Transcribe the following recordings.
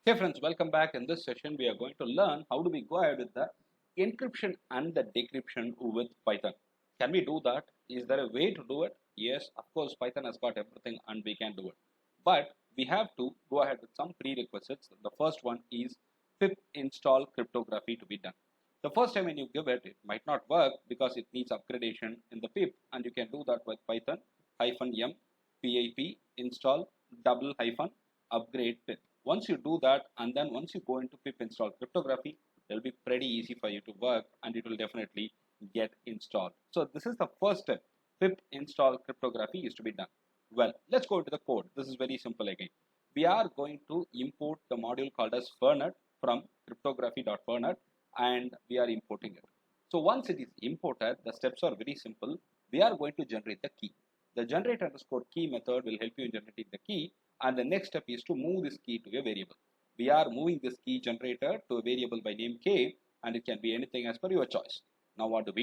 Hey friends, welcome back. In this session, we are going to learn how do we go ahead with the encryption and the decryption with Python. Can we do that? Is there a way to do it? Yes, of course, Python has got everything and we can do it. But we have to go ahead with some prerequisites. The first one is pip install cryptography to be done. The first time when you give it, it might not work because it needs upgradation in the pip, and you can do that with Python -m pip install double hyphen upgrade pip. Once you do that, and then once you go into pip install cryptography, it will be pretty easy for you to work and it will definitely get installed. So this is the first step. Pip install cryptography is to be done. Well, let's go into the code. This is very simple again. We are going to import the module called as fernet from cryptography.fernet, and we are importing it. So once it is imported, the steps are very simple. We are going to generate the key. The generate underscore key method will help you in generating the key, and the next step is to move this key to a variable. We are moving this key generator to a variable by name k, and it can be anything as per your choice. Now what do?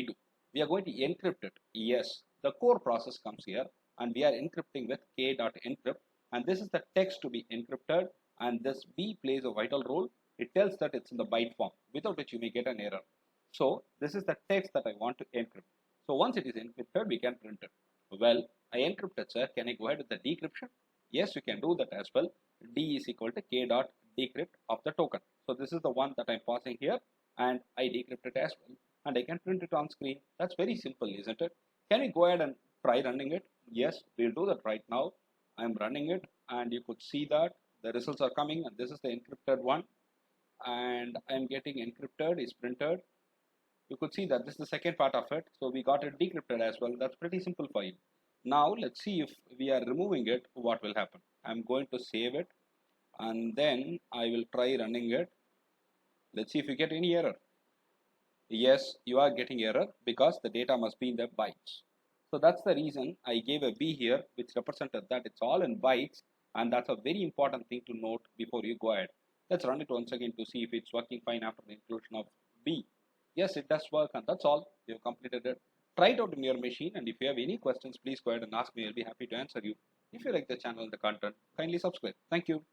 We are going to encrypt it. Yes, the core process comes here, and we are encrypting with k.encrypt, and this is the text to be encrypted, and this B plays a vital role. It tells that it's in the byte form, without which you may get an error. So this is the text that I want to encrypt. So once it is encrypted, we can print it. Well, I encrypted, sir. Can I go ahead with the decryption? Yes, you can do that as well. D is equal to k dot decrypt of the token. So this is the one that I'm passing here, and I decrypt it as well, and I can print it on screen. That's very simple, isn't it? Can we go ahead and try running it? Yes, we'll do that right now. I'm running it, and you could see that the results are coming, and this is the encrypted one, and I'm getting encrypted is printed. You could see that this is the second part of it, so we got it decrypted as well. That's pretty simple for you. Now let's see if we are removing it, what will happen. I'm going to save it, and then I will try running it. Let's see if you get any error. Yes, you are getting error because the data must be in the bytes. So that's the reason I gave a B here, which represented that it's all in bytes, and that's a very important thing to note before you go ahead. Let's run it once again to see if it's working fine after the inclusion of B. Yes, it does work, and that's all. You've completed it. Try it out in your machine, and if you have any questions, please go ahead and ask me. I'll be happy to answer you. If you like the channel and the content, kindly subscribe. Thank you.